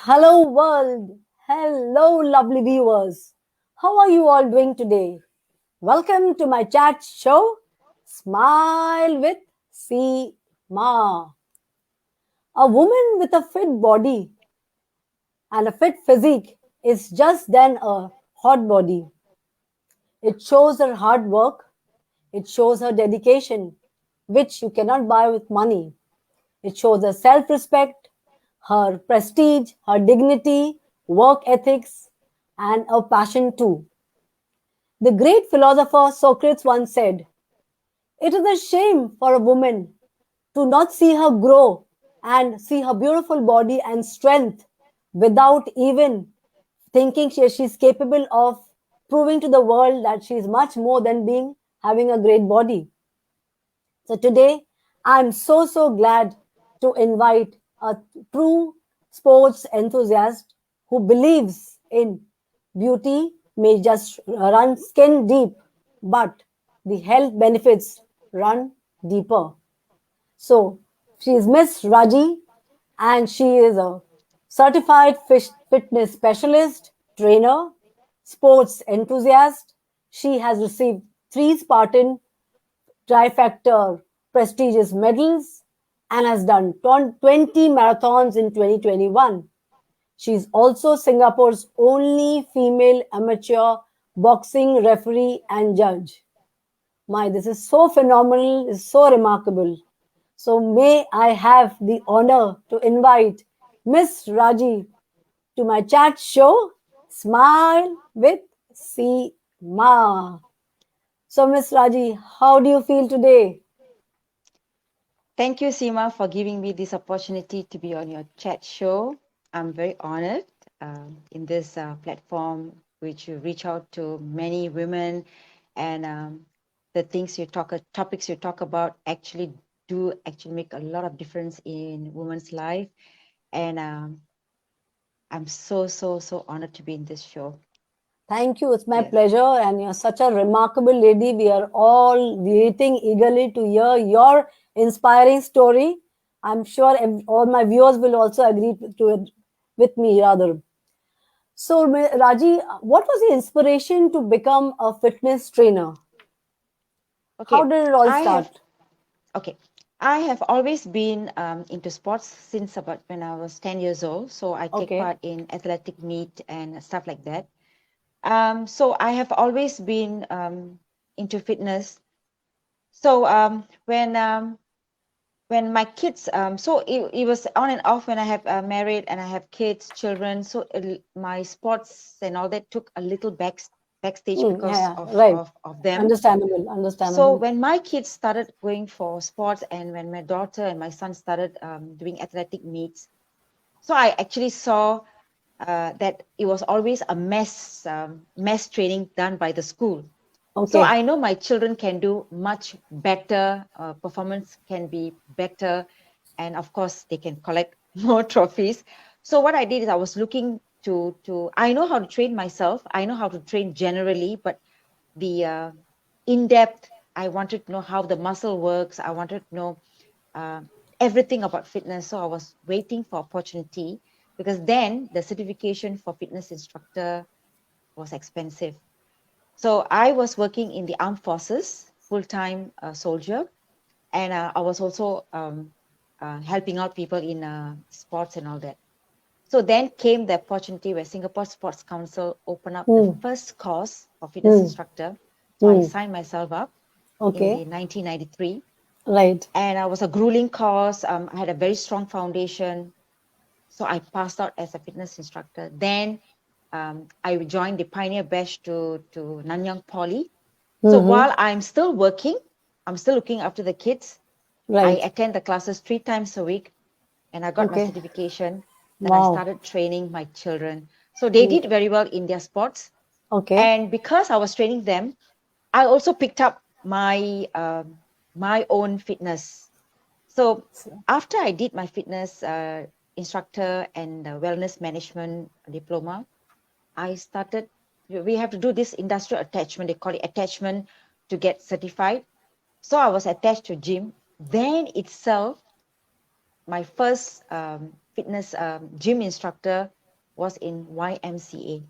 Hello, world. Hello, lovely viewers. How are you all doing today? Welcome to my chat show, Smile with Seema. A woman with a fit body and a fit physique is just then a hot body. It shows her hard work, it shows her dedication, which you cannot buy with money. It shows her self respect, her prestige, her dignity, work ethics, and a passion too. The great philosopher Socrates once said, "It is a shame for a woman to not see her grow and see her beautiful body and strength without even thinking she's capable of proving to the world that she is much more than being having a great body." So today, I'm so glad to invite a true sports enthusiast who believes in beauty may just run skin deep, but the health benefits run deeper. So she is Miss Raji, and she is a certified fitness specialist, trainer, sports enthusiast. She has received three Spartan trifecta prestigious medals and has done 20 marathons in 2021. She is also Singapore's only female amateur boxing referee and judge. My, this is so phenomenal, it's so remarkable. So may I have the honor to invite Miss Raji to my chat show, Smile with Seema. So Miss Raji, how do you feel today? Thank you, Seema, for giving me this opportunity to be on your chat show. I'm very honored in this platform, which you reach out to many women, and the topics you talk about actually do actually make a lot of difference in women's life. And I'm so honored to be in this show. Thank you. It's my Yes. pleasure. And you're such a remarkable lady. We are all waiting eagerly to hear your inspiring story. I'm sure all my viewers will also agree to it with me, rather. So, Raji, what was the inspiration to become a fitness trainer? How Okay. did it all I have start? Okay. I have always been into sports since about when I was 10 years old. So I take Okay. part in athletic meet and stuff like that. So I have always been into fitness. So when my kids, so it was on and off when I have married and I have kids, children. So my sports and all that took a little backstage because Yeah, right. of them. Understandable. So Understandable. when my kids started going for sports and when my daughter and my son started doing athletic meets, so I actually saw that it was always a mess training done by the school. So Okay. I know my children can do much better, performance can be better, and of course they can collect more trophies. So what I did is I was looking to I know how to train myself, I know how to train generally, but the in depth, I wanted to know how the muscle works. I wanted to know uh, everything about fitness. So I was waiting for opportunity because then the certification for fitness instructor was expensive. So I was working in the armed forces, full-time soldier, and I was also helping out people in sports and all that. So then came the opportunity where Singapore Sports Council opened up the Hmm. first course for fitness Hmm. instructor. So I Hmm. signed myself up in Okay. the 1993, Right. and I was a grueling course. I had a very strong foundation, so I passed out as a fitness instructor. Then I joined the pioneer batch to Nanyang Poly. So Mm-hmm. while I'm still working, I'm still looking after the kids. I Right. attend the classes 3 times a week, and I got my Okay. certification. Then I Wow. started training my children. So they Mm. did very well in their sports. Okay. And because I was training them, I also picked up my own fitness. So after I did my fitness instructor and wellness management diploma, I started. We have to do this industrial attachment. They call it attachment to get certified. So I was attached to gym. Then itself, my first fitness gym instructor was in YMCA.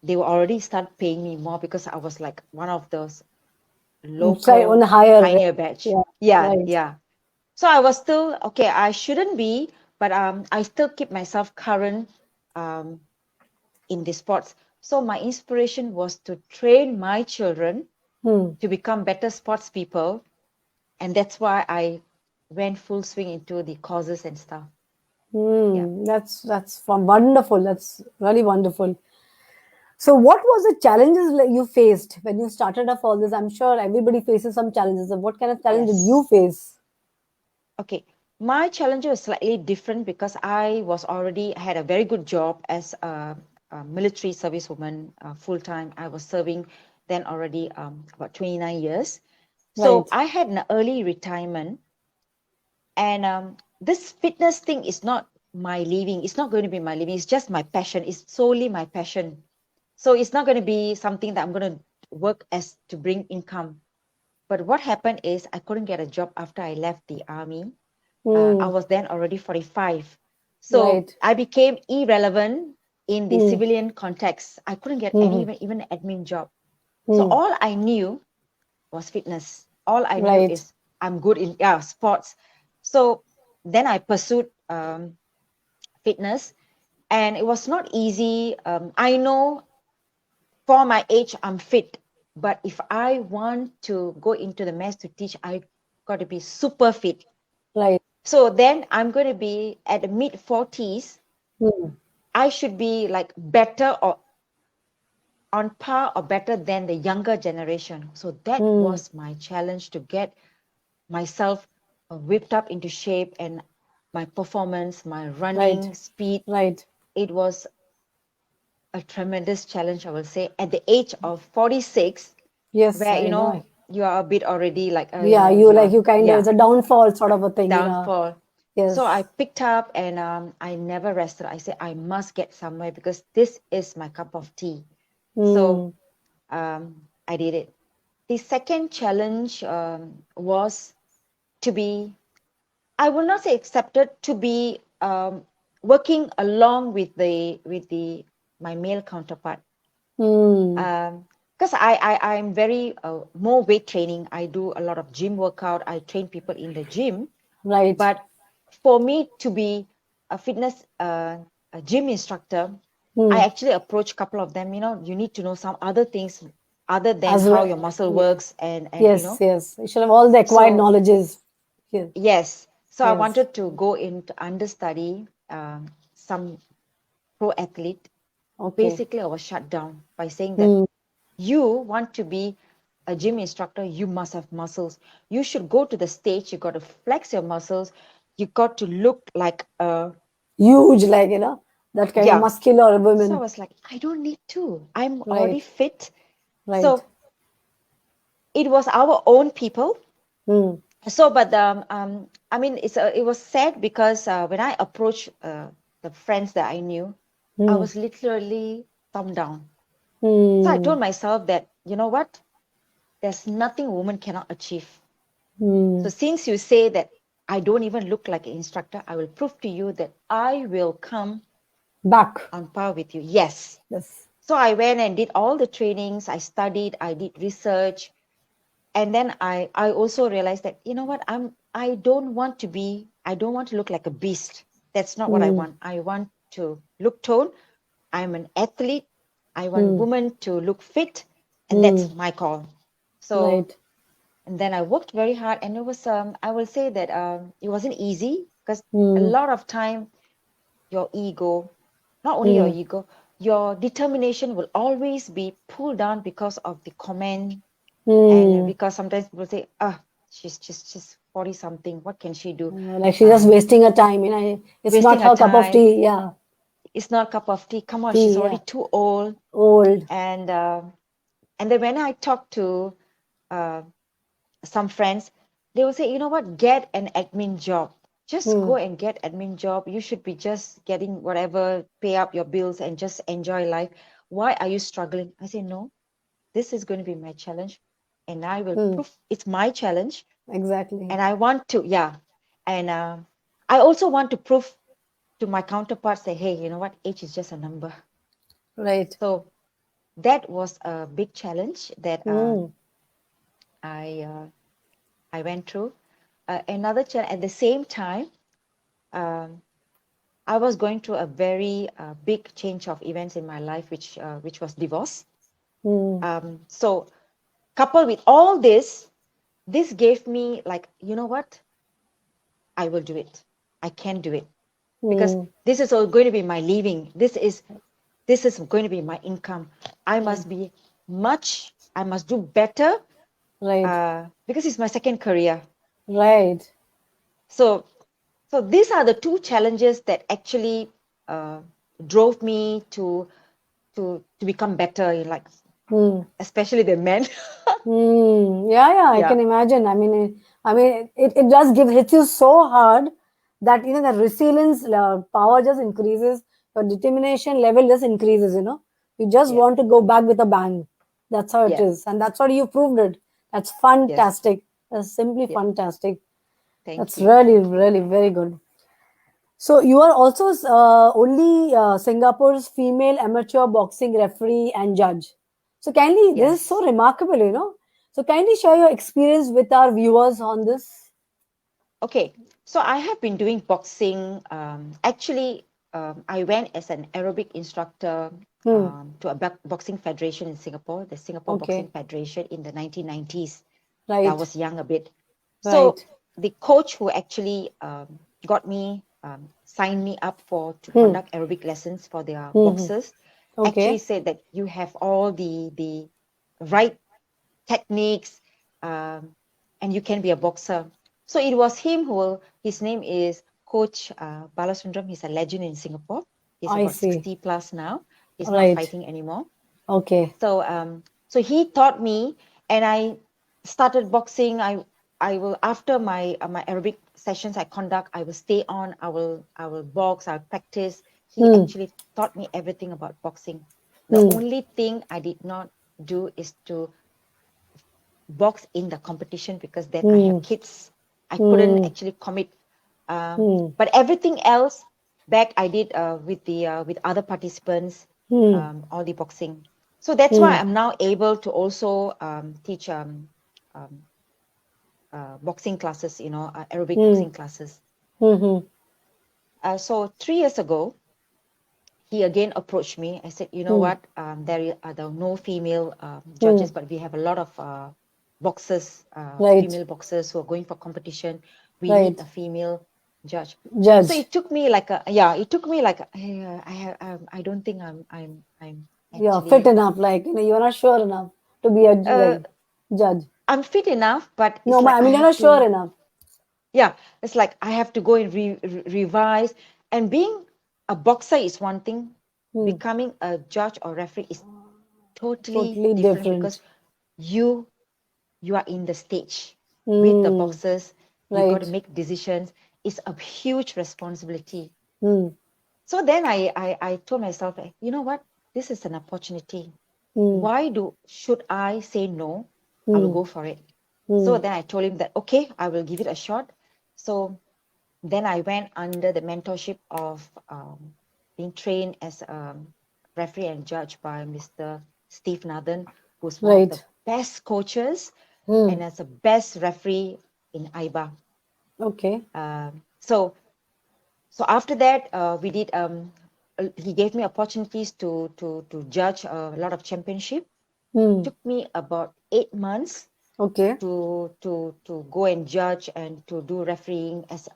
They were already start paying me more because I was like one of those Try on local a higher rate. pioneer batch. Yeah, Yeah, right. yeah. So I was still okay. I shouldn't be, but I still keep myself current um, in the sports. So my inspiration was to train my children Hmm. to become better sports people, and that's why I went full swing into the courses and stuff. Yeah. Hmm. That's fun. Wonderful. That's really wonderful. So, what was the challenges like you faced when you started off all this? I'm sure everybody faces some challenges. So what kind of challenge did you Yes. face? Okay. My challenge was slightly different because I was already had a very good job as a military servicewoman full time. I was serving then already about 29 years. So Right. I had an early retirement, and this fitness thing is not my living. It's not going to be my living. It's just my passion. It's solely my passion. So it's not going to be something that I'm going to work as to bring income. But what happened is I couldn't get a job after I left the army. I Hmm. was then already 45. So Right. I became irrelevant in the Hmm. civilian context. I couldn't get any Hmm. even an admin job. So Hmm. all I knew was fitness. All I knew Right. is I'm good in sports. So then I pursued fitness, and it was not easy. I know for my age I'm fit, but if I want to go into the mass to teach, I got to be super fit. Right. So then I'm going to be at the mid 40s. Hmm. I should be like better or on par or better than the younger generation. So that Hmm. was my challenge, to get myself whipped up into shape, and my performance, my Right. running speed. Right. It was a tremendous challenge, I will say, at the age of 46, Yes, where I know. you are a bit already like Yeah, you kind of, yeah, it's a downfall sort of a thing. Yeah. downfall. So I Yes. picked up, and I never rested. I said I must get somewhere because this is my cup of tea. So Hmm. I did it. The second challenge was to be, I will not say accepted, to be working along with the my male counterpart. Hmm. Because I'm very more weight training. I do a lot of gym workout. I train people in the gym. Right. But for me to be a fitness a gym instructor, I Hmm. actually approach a couple of them. You need to know some other things other than As how well. your muscle Yeah. works, and Yes. Yes. You should have all the acquired so knowledges. Yes. yes. So I Yes. wanted to go into understudy some pro athlete. Okay. Basically, I was shut down by saying that Hmm. you want to be a gym instructor, you must have muscles. You should go to the stage, you got to flex your muscles, you got to look like a, Huge, like, that kind of yeah. muscular So I women. was like, I don't need to. I'm already Right. fit. Right. So it was our own people. Hmm. So, but I mean, it was sad because when I approached the friends that I knew, I Hmm. was literally thumbed down. So I Hmm. told myself that, you know what? There's nothing a woman cannot achieve. So Hmm. since you say that I don't even look like an instructor, I will prove to you that I will come Back. on par with you. Yes. Yes. So I went and did all the trainings. I studied, I did research. And then I also realized that, you know what, I don't want to look like a beast. That's not what I Hmm. want. I want to look toned. I'm an athlete. I want Hmm. women to look fit, and Hmm. that's my call. So, Right. and then I worked very hard, and it was I will say that it wasn't easy because a Hmm. lot of time your ego, not only your Hmm. ego, your determination will always be pulled down because of the comment, and Hmm. because sometimes people say, ah, she's 40 something, what can she do? Like she's just um, wasting her time. It's Wasting not her her cup of time. tea. Yeah. It's not a cup of tea. Come on, she's Tea. already Yeah. too old. Old. And uh, and then when I talk to uh, some friends, they will say, you know what, get an admin job. Just Hmm. go and get admin job. You should be just getting whatever, pay up your bills and just enjoy life. Why are you struggling? I say, no, this is going to be my challenge, and I will Hmm. prove it's my challenge. Exactly. And I want to, yeah. And I also want to prove to my counterparts that, hey, you know what, age is just a number. Right. So that was a big challenge that Mm. I I went through. Another challenge at the same time, um, I was going through a very big change of events in my life, which was divorce. Mm. So coupled with all this, this gave me like, you know what, I will do it. I can do it because Mm. this is all going to be my living. This is going to be my income. I must be much. I must do better Right. because it's my second career. Right. So, so these are the two challenges that actually uh, drove me to become better. Like Mm. especially the men. Hmm. Yeah, yeah, I Yeah. can imagine. It does give hits you so hard that the resilience power just increases, your determination level just increases. You just Yeah. want to go back with a bang. That's how it Yes. is, and that's what you proved it. That's Yes. fantastic. That's simply Yeah. fantastic. Thank That's you. really, Thank you. really very good. So you are also only Singapore's female amateur boxing referee and judge. So kindly, this is Yes. so remarkable. So kindly share your experience with our viewers on this. Okay, so I have been doing boxing. Actually, I went as an aerobic instructor Hmm. to a boxing federation in Singapore, the Singapore Boxing Okay. Federation in the 1990s. I Right. was young a bit. So Right. the coach who actually got me, signed me up to Hmm. conduct aerobic lessons for their Hmm. boxers, actually Okay. said that you have all the right techniques, um, and you can be a boxer. So it was him his name is Coach Balasundram. He's a legend in Singapore. He's I about see. 60 plus now. He's not Right. fighting anymore. Okay. So he taught me, and I started boxing. I will after my aerobic sessions I conduct. I will stay on. I will box. I'll practice. He Hmm. actually taught me everything about boxing. The Hmm. only thing I did not do is to box in the competition because then I Hmm. have kids. I couldn't Hmm. actually commit. Hmm. But everything else back I did with other participants, Hmm. all the boxing. So that's why Hmm. I'm now able to also teach um, boxing classes, aerobic Hmm. boxing classes. Hmm. Hmm. So 3 years ago, he again approached me. I said, you know Hmm. what? There are no female Hmm. judges, but we have a lot of boxers, Right. female boxers who are going for competition. We need Right. a female judge. So Judge. it took me like it took me like I don't think I'm You're fit actually enough, like, you're not sure enough to be a uh, like judge. I'm fit enough, but No, it's but like I I mean, you're have not sure to, enough. yeah, it's like I have to go and revise. And being a boxer is one thing, Hmm. becoming a judge or referee is totally Totally different because different. you you are in the stage with the Hmm. boxers. You got to Right. make decisions. It's a huge responsibility. Hmm. So then I told myself, you know what, this is an opportunity. Hmm. Why do should I say no? I will Hmm. go for it. So Hmm. then I told him that okay, I will give it a shot. So then I went under the mentorship of being trained as a referee and judge by Mr. Steve Nathan, who's one of the Right. best coaches Hmm. and as a best referee in IBA. Okay. So after that, we did. He gave me opportunities to judge a lot of championship. Hmm. Took me about 8 months Okay. to go and judge and to do refereeing as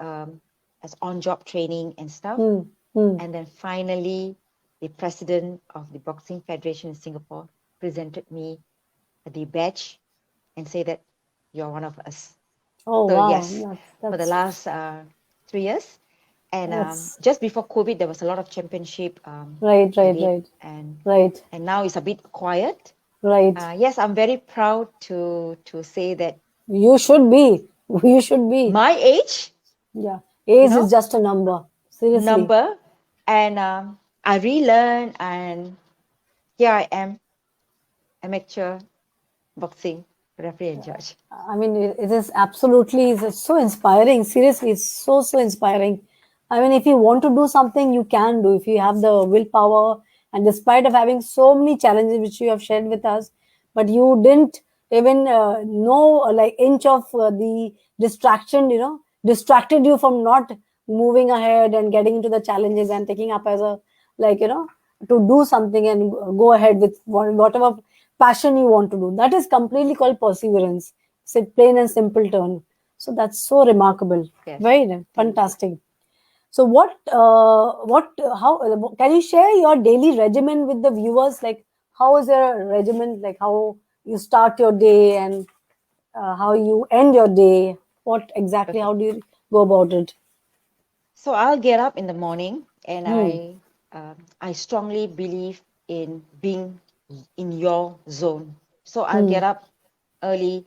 on job training and stuff. Hmm. Hmm. And then finally, the president of the Boxing Federation in Singapore presented me the badge and say that you're one of us. Oh So wow. yes, That's for the that's last 3 years, and that's just before COVID, there was a lot of championship right. I Right. did, Right. and Right. and now it's a bit quiet. Right. Yes, I'm very proud to say that You should be. You should be. my age, Yeah. you Age is know, just a number. Seriously. number, and I relearn, and here I am, amateur boxing. Referee and judge. I mean, it is absolutely it's so inspiring. Seriously, it's so inspiring. I mean, if you want to do something, you can do. If you have the willpower, and despite of having so many challenges which you have shared with us, but you didn't even know like inch of the distraction. Distracted you from not moving ahead and getting into the challenges and taking up as a like to do something and go ahead with whatever passion you want to do. That is completely called perseverance. It's a plain and simple term. So that's so remarkable. Yes. Very Thank you. fantastic. So how can you share your daily regimen with the viewers? Like, how is your regimen? Like, how you start your day and how you end your day? What exactly? Okay. How do you go about it? So I'll get up in the morning, and Hmm. I strongly believe in being in your zone. So I'll Hmm. get up early,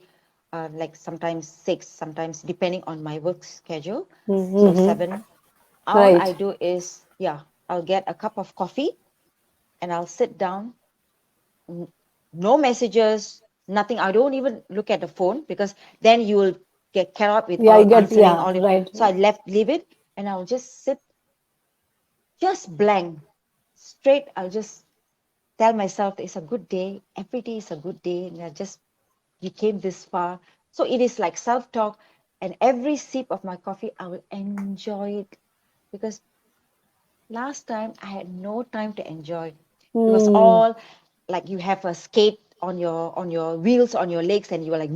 like sometimes 6, sometimes depending on my work schedule. Hmm. So Hmm. 7. All I Right. do is, yeah, I'll get a cup of coffee and I'll sit down. n- No messages, nothing. I don't even look at the phone because then you will get caught up with Yeah, all you get answering yeah. all the. Right. So I leave it, and I'll just sit, just blank, straight. I'll just tell myself it's a good day. Every day is a good day, and I just we came this far. So it is like self-talk, and every sip of my coffee, I will enjoy it because last time I had no time to enjoy. It was Hmm. all like you have a skate on your wheels on your legs, and you were like,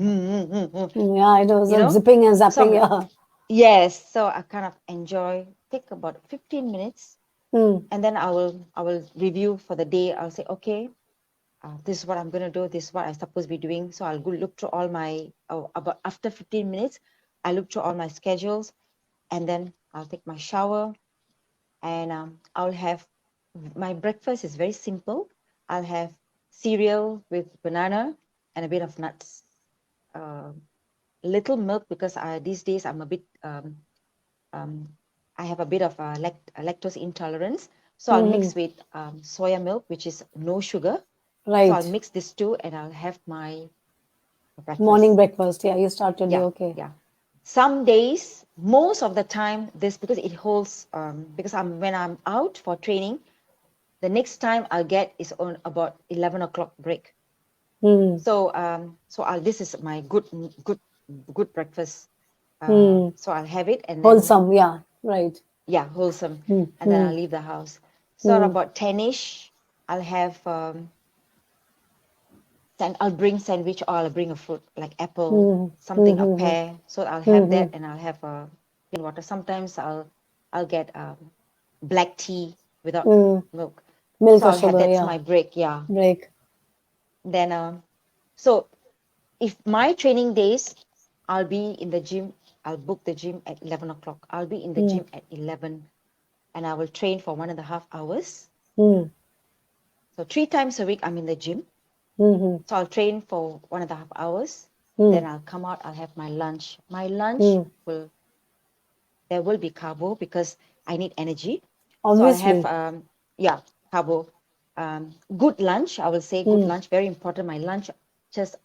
Yeah, it was you know. zipping and So zapping. I'm like, Yeah. yes. So I kind of enjoy. Take about 15 minutes, Hmm. and then I will review for the day. I'll say, okay, this is what I'm gonna do. This is what I'm supposed to be doing. So I'll go look through all my about after 15 minutes, I look through all my schedules, and then I'll take my shower, and I'll have my breakfast is very simple. I'll have cereal with banana and a bit of nuts, uh, little milk because these days I'm a bit um, I have a bit of lactose intolerance. So I'll Hmm. mix with soya milk, which is no sugar. So I'll Right. mix these two and I'll have my Morning breakfast. breakfast. Yeah, you start your day. Yeah, Okay. yeah. Some days, most of the time, this because it holds because when I'm out for training, the next time I'll get is on about 11 o'clock break. Hmm. So I'll this is my good breakfast. Hmm. So I'll have it and then Wholesome. Yeah. Right. yeah, wholesome, Hmm. and then Hmm. I'll leave the house. So at Hmm. about 10ish, I'll have I'll bring sandwich or I'll bring a fruit like apple, Hmm. Hmm. something, a Hmm. pear. So I'll Hmm. have Hmm. that and I'll have plain water. Sometimes I'll get black tea without Hmm. milk. Milk So or I'll have sugar. that's Yeah. my break. Yeah. Break. Then so if my training days, I'll be in the gym. I'll book the gym at 11 o'clock. I'll be in the Hmm. gym at 11, and I will train for 1.5 hours. Hmm. So 3 times a week, I'm in the gym. Hmm. Hmm. So I'll train for 1.5 hours. Hmm. Then I'll come out. I'll have my lunch. My lunch Hmm. will there will be carbo because I need energy. So I'll have Obviously. yeah, carbo. Good lunch. I will say good Hmm. lunch. Very important. My lunch just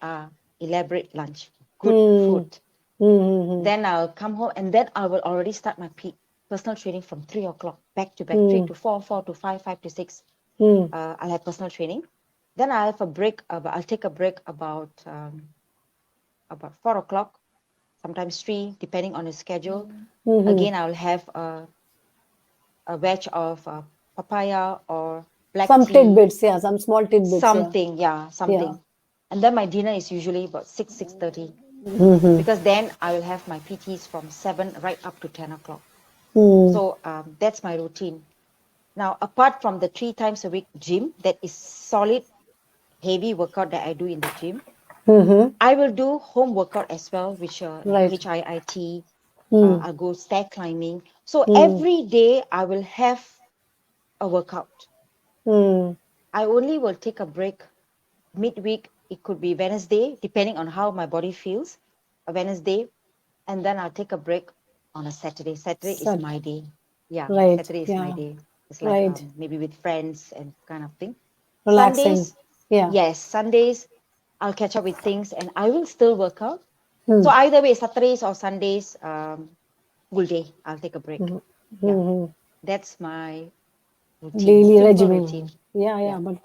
elaborate lunch. Good Hmm. food. Hmm. Hmm. Then I'll come home and then I will already start my personal training from 3 o'clock back to back, three Hmm. to four, 4 to 5, 5 to 6. Hmm. I'll have personal training. Then I'll have a break. I'll take a break about 4 o'clock, sometimes 3, depending on the schedule. Hmm. Hmm. Again, I'll have a wedge of papaya or black Some tea, tidbits. Yeah. Some small tidbits. Yeah. something, yeah, Yeah. something. And then my dinner is usually about 6:30 Hmm. because then I will have my PTs from 7 right up to 10 o'clock. Hmm. So that's my routine. Now, apart from the 3 times a week gym, that is solid, heavy workout that I do in the gym, Hmm. I will do home workout as well, which like Right. HIIT. Hmm. I'll go stair climbing. So Hmm. every day I will have a workout. Hmm. I only will take a break midweek. It could be Wednesday, depending on how my body feels. A Wednesday, and then I'll take a break on a Saturday. Saturday is Sad. my day. Yeah, Right. Saturday is my Yeah. day. It's like Right. maybe with friends and kind of thing. Relaxing. Sundays, Yeah. yes, Sundays I'll catch up with things, and I will still work out. Hmm. So either way, Saturdays or Sundays, full day, I'll take a break. Hmm. Yeah, Hmm. that's my routine, Daily simple regimen. routine. Yeah, Yeah, yeah, but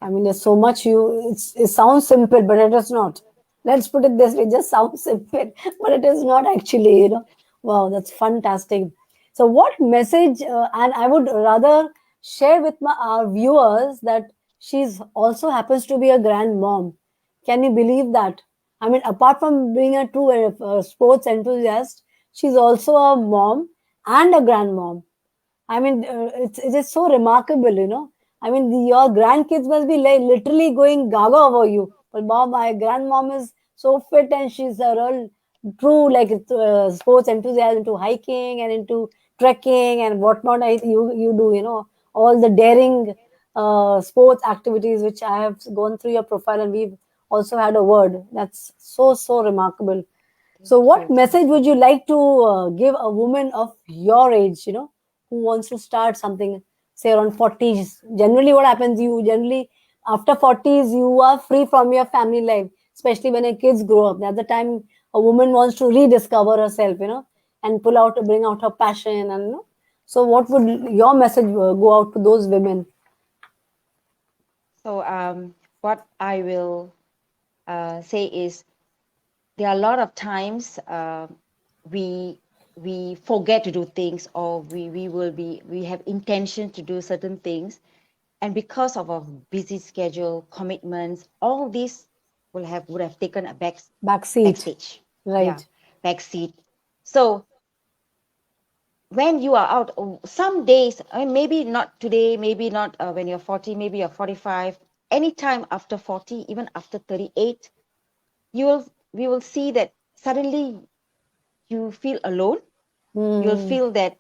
I mean, there's so much it sounds simple, but it is not. Let's put it this way, it just sounds simple, but it is not actually, Wow, that's fantastic. So, what message, and I would rather share with our viewers that she's also happens to be a grandmom. Can you believe that? I mean, apart from being a true sports enthusiast, she's also a mom and a grandmom. I mean, it is so remarkable, I mean, your grandkids must be like literally going gaga over you. But mom, my grandmom is so fit and she's a real true like sports enthusiast into hiking and into trekking and whatnot. You do, all the daring sports activities which I have gone through your profile and we've also had a word. That's so remarkable. So, thank what you, thank message you. would you like to give a woman of your age, who wants to start something, say around 40s? Generally, what happens, you generally, after 40s, you are free from your family life, especially when your kids grow up. That's the time a woman wants to rediscover herself, and bring out her passion. And, so what would your message go out to those women? So, what I will say is there are a lot of times we we forget to do things, or we have intention to do certain things, and because of our busy schedule, commitments, all this would have taken a Backseat, backstage. Yeah, right? backseat. So when you are out, some days, I mean, maybe not today, maybe not when you're 40, maybe you're 45, anytime after 40, even after 38, you will we will see that suddenly you feel alone. You'll Hmm. feel that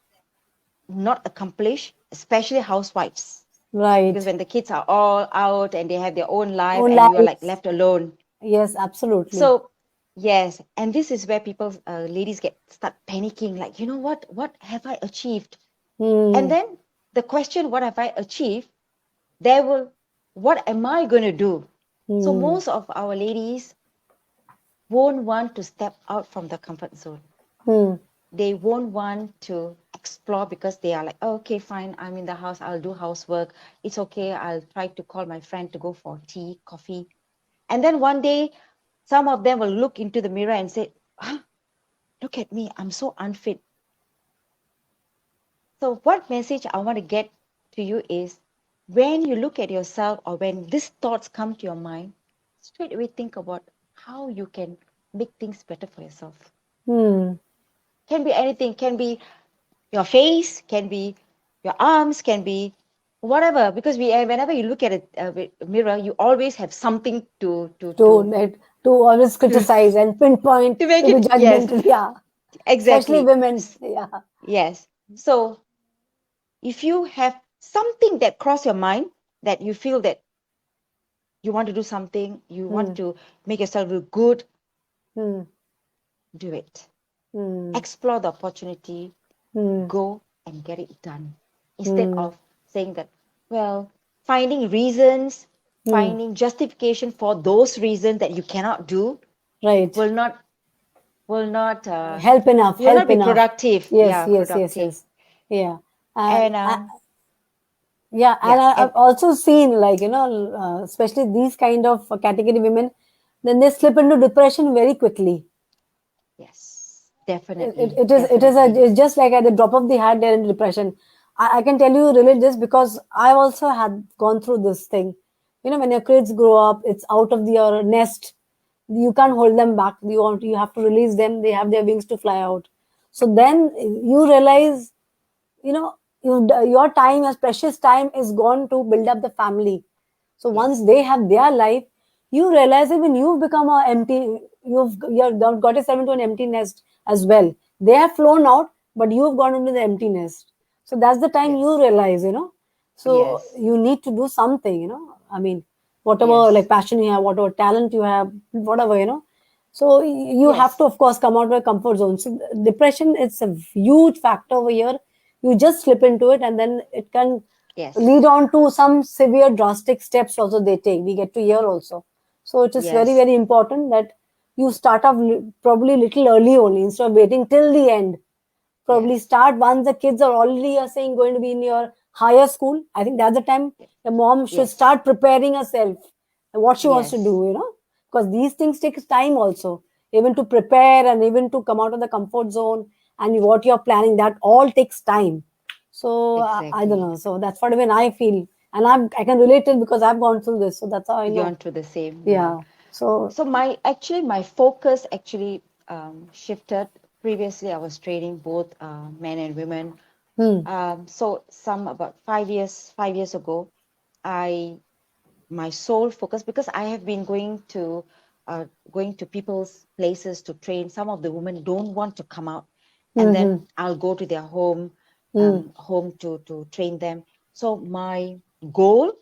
not accomplished, especially housewives, because Right. when the kids are all out and they have their own life Own and you are like lives. left alone. Yes, absolutely. So yes, and this is where people, ladies, get start panicking, like, you know what have I achieved? And Hmm. then the question, what have I achieved? There will, what am I going to do? So Hmm. most of our ladies won't want to step out from the comfort zone. Hmm. They won't want to explore because they are like, oh, okay, fine, I'm in the house, I'll do housework. It's okay, I'll try to call my friend to go for tea, coffee. And then one day, some of them will look into the mirror and say, ah, look at me, I'm so unfit. So, what message I want to get to you is, when you look at yourself or when these thoughts come to your mind, straight away think about how you can make things better for yourself. Hmm. Can be anything, can be your face, can be your arms, can be whatever. Because whenever you look at a mirror, you always have something To that to always to criticize and pinpoint to make to be it. Yes, judgmental. Yeah, especially exactly. women. Yeah. Yes. So if you have something that cross your mind, that you feel that you want to do something, you want Hmm. to make yourself look good, Hmm. do it. Hmm. Explore the opportunity, Hmm. go and get it done. Instead Hmm. of saying that, well, finding reasons, Hmm. finding justification for those reasons that you cannot do, Right. will not will not Help enough. you will not Help be enough. productive. Yes. Yeah, Yes. Yes. productive. Yes. Yeah. And And yeah, and yeah, I've and also seen like especially these kind of category women, then they slip into depression very quickly. yes, it, definitely, it is it is a definitely. it's just like at the drop of the hat they're in depression. I can tell you really this because I also had gone through this thing. When your kids grow up, it's out of your nest. You can't hold them back. You have to release them. They have their wings to fly out. So then you realize, your time, as precious time, is gone to build up the family. So once Yes, they have their life, you realize even you've become a empty. You've got yourself into an empty nest as well. They have flown out, but you've gone into the empty nest. So that's the time you yes, realize, so yes, you need to do something. I mean, whatever like yes, passion you have, whatever talent you have, whatever. So you have to, yes, of course, come out of your comfort zone. So depression, it's a huge factor over here. You just slip into it, and then it can yes. lead on to some severe drastic steps also they take. We get to hear also. So it is very, Yes. very important that you start off probably little early only instead of waiting till the end. Probably Yes. start once the kids are already, you're saying, going to be in your higher school. I think that's the time the mom should Yes. start preparing herself and what she wants to Yes. do, because these things take time also, even to prepare and even to come out of the comfort zone and what you're planning, that all takes time. So I don't Exactly. know. So that's what even I feel, and I can relate it because I've gone through this. So that's how I You're know. onto the same. Yeah. Yeah. So So my focus actually shifted. Previously, I was training both men and women. hmm, So some about 5 years ago, I my sole focus, because I have been going to people's places to train. Some of the women don't want to come out, and hmm, then I'll go to their hmm, home to train them. So my goal,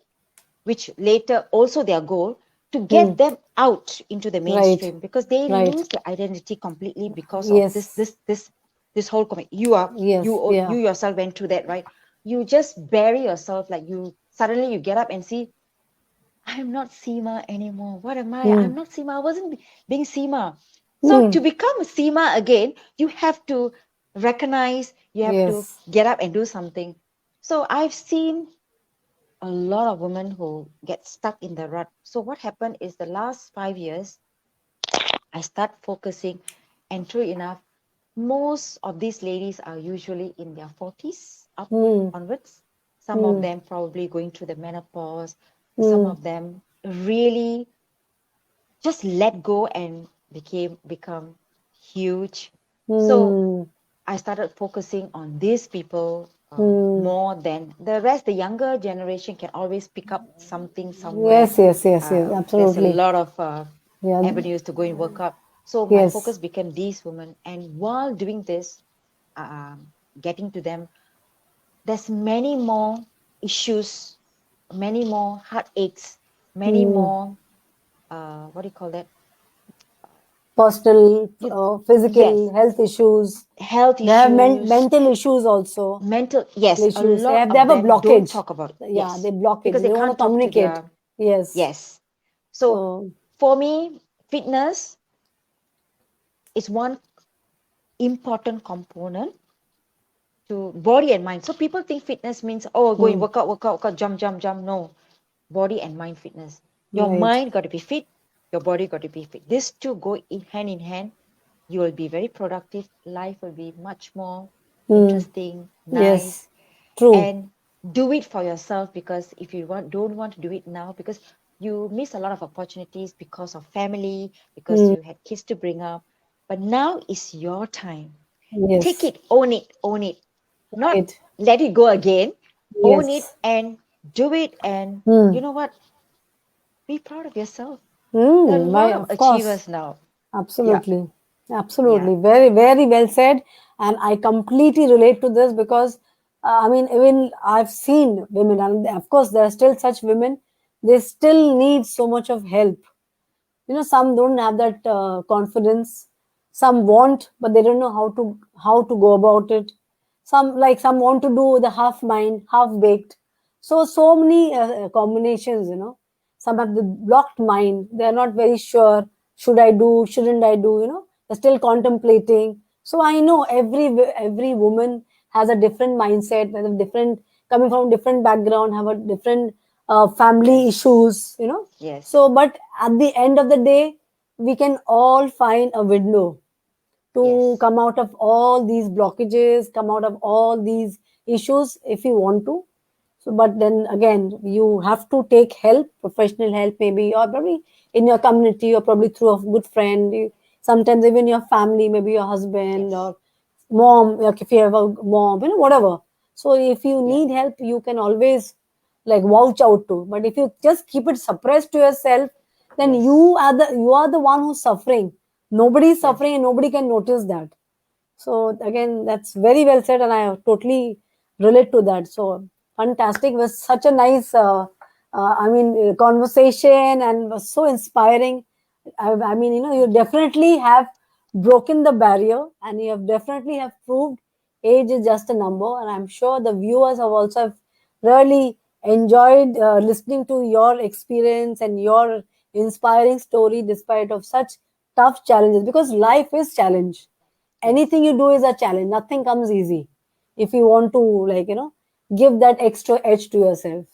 which later also their goal, to hmm. get them out into the Right. mainstream, because they Right. lose their identity completely because of this Yes. this this this whole you are Yes. you Yeah. yourself went through that, right? You just bury yourself, like you suddenly you get up and see, I'm not Seema anymore. What am I? Hmm. I'm not Seema. I wasn't being Seema. So Hmm. to become Seema again, you have to recognize, you have to Yes. get up and do something. So I've seen a lot of women who get stuck in the rut. So what happened is the last 5 years, I start focusing, and true enough, most of these ladies are usually in their 40s up Hmm. onwards. Some of Hmm. them probably going through the menopause. Some Hmm. of them really just let go and become huge. So Hmm. I started focusing on these people Hmm. more than the rest. The younger generation can always pick up something somewhere. Yes. Yes. Yes. Yes. There's a Absolutely. lot of Yeah. avenues to go and work up. So my Yes. focus became these women, and while doing this, um, getting to them, there's many more issues, many more heartaches, many Hmm. more what do you call that? Personal, You, physical yes, health issues. health They have issues, mental issues also. mental. Yes, a Issues. lot They of have a them don't blockage. talk about it. Yeah. Yes, They block it. because They they don't want to can't talk to communicate. their. Yes. Yes. So So. for me, fitness is one important component to body and mind. So people think fitness means, oh, go and Hmm. work out, jump, jump, jump. No, body and mind fitness. Your Right. mind got to be fit, your body got to be fit. These two go in hand. You will be very productive. Life will be much more Hmm. interesting, Yes. nice, True. and do it for yourself, because if you don't want to do it now, because you miss a lot of opportunities because of family, because Hmm. you had kids to bring up. But now is your time. Take Yes. it, own it, not Right. let it go again. Own it Yes. and do it. And Hmm. you know what? Be proud of yourself. There are a Hmm. lot Why? of Of course. achievers now. Yeah, Absolutely. yeah, Absolutely. Very, very well said. And I completely relate to this because, I mean, even I've seen women, and of course, there are still such women, they still need so much of help. Some don't have that confidence. Some want, but they don't know how to go about it. Some want to do the half mind, half baked. So many combinations. Some have the blocked mind. They are not very sure. Should I do? Shouldn't I do? They're still contemplating. So I know every woman has a different mindset, has a different, coming from different background, have a different family yes, issues. yes, So, but at the end of the day, we can all find a window to yes, come out of all these blockages, come out of all these issues if you want to. So, but then again, you have to take help, professional help, maybe, or probably in your community, or probably through a good friend. Sometimes even your family, maybe your husband yes, or mom, like if you have a mom, whatever. So, if you yeah, need help, you can always like vouch out to. But if you just keep it suppressed to yourself, then yes, you are the one who's suffering. Nobody is yes, suffering, and nobody can notice that. So again, that's very well said, and I totally relate to that. So fantastic! It was such a nice, conversation, and was so inspiring. I mean, you thank you. definitely have broken the barrier, and you have definitely have proved age is just a number. And I'm sure the viewers have also really enjoyed listening to your experience and your inspiring story despite of such tough challenges, because life is challenge. Yes. Anything you do is a challenge. Nothing comes easy if you want to, like, give that extra edge to yourself.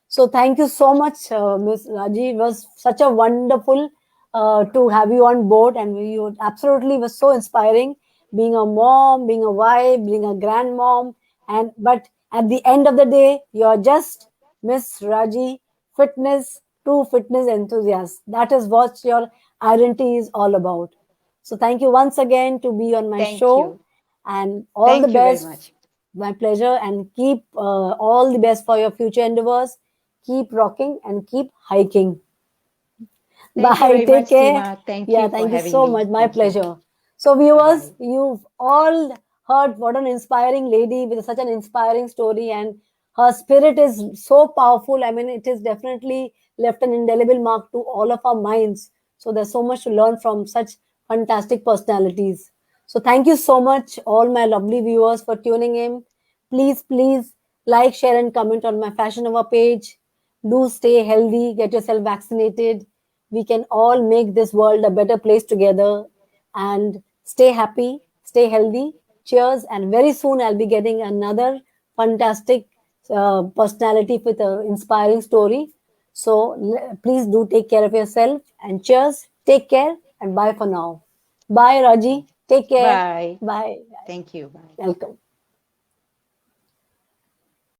So thank you so much, Ms. Raji. It was such a wonderful to have you on board, and you absolutely was so inspiring. Being a mom, being a wife, being a grandmom, and but at the end of the day, you're just Miss Raji, fitness, true fitness enthusiast. That is what your identity is all about. So thank you once again to be on my Thank show, you. and all the Thank you very best. much. My pleasure, and keep all the best for your future endeavors. Keep rocking and keep hiking. Thank you Bye. very much, Take care. Seema. Thank Yeah, you for thank you having so me. much. My Thank you. pleasure. So, Bye viewers, bye. you've all heard what an inspiring lady with such an inspiring story, and her spirit is so powerful. I mean, it is definitely left an indelible mark to all of our minds. So, there's so much to learn from such fantastic personalities. So, thank you so much, all my lovely viewers, for tuning in. Please like, share, and comment on my Fashion Nova page. Do stay healthy, get yourself vaccinated. We can all make this world a better place together, and stay happy, stay healthy. Cheers. And very soon I'll be getting another fantastic personality with an inspiring story. So please do take care of yourself, and cheers. Take care and bye for now. Bye, Raji. Take care. Bye. Bye. Thank you. Bye. Welcome.